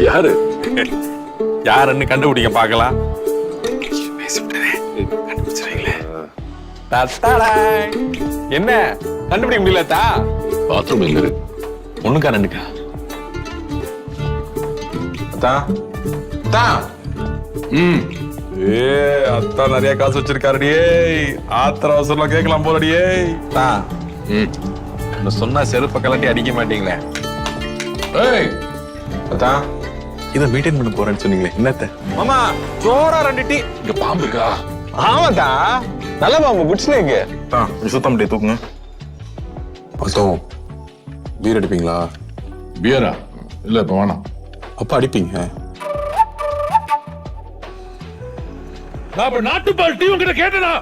யாரு? யாருன்னு கண்டுபிடிக்க பார்க்கலாம். என்ன கண்டுபிடிக்க முடியலத்தா? பாத்ரூம் எங்க இருக்கு? ஒண்ணுக்கா ரெண்டுக்கா? அத்தா நிறைய காசு வச்சிருக்காருடியே. ஆத்திர அவசரம் கேட்கலாம் போலடியே. சொன்னா செருப்ப கலட்டி அடிக்க மாட்டீங்களே. இதை மெயின்டைன் பண்ண போறேன்னு சொன்னீங்களே, என்னத்த? மாமா சோறா 2 டீ. இங்க பாம்பு இருக்கா? ஆமாதா, நல்ல பாம்பு புடிச்சுனேங்க. சுத்தம் முடிய தூக்குங்க. அத்தம் பீர் அடிப்பீங்களா? பியரா? இல்ல இப்ப வேணாம். அப்ப அடிப்பீங்க. நான் நாட்டுப்பால் டீ உங்ககிட்ட கேட்டனா?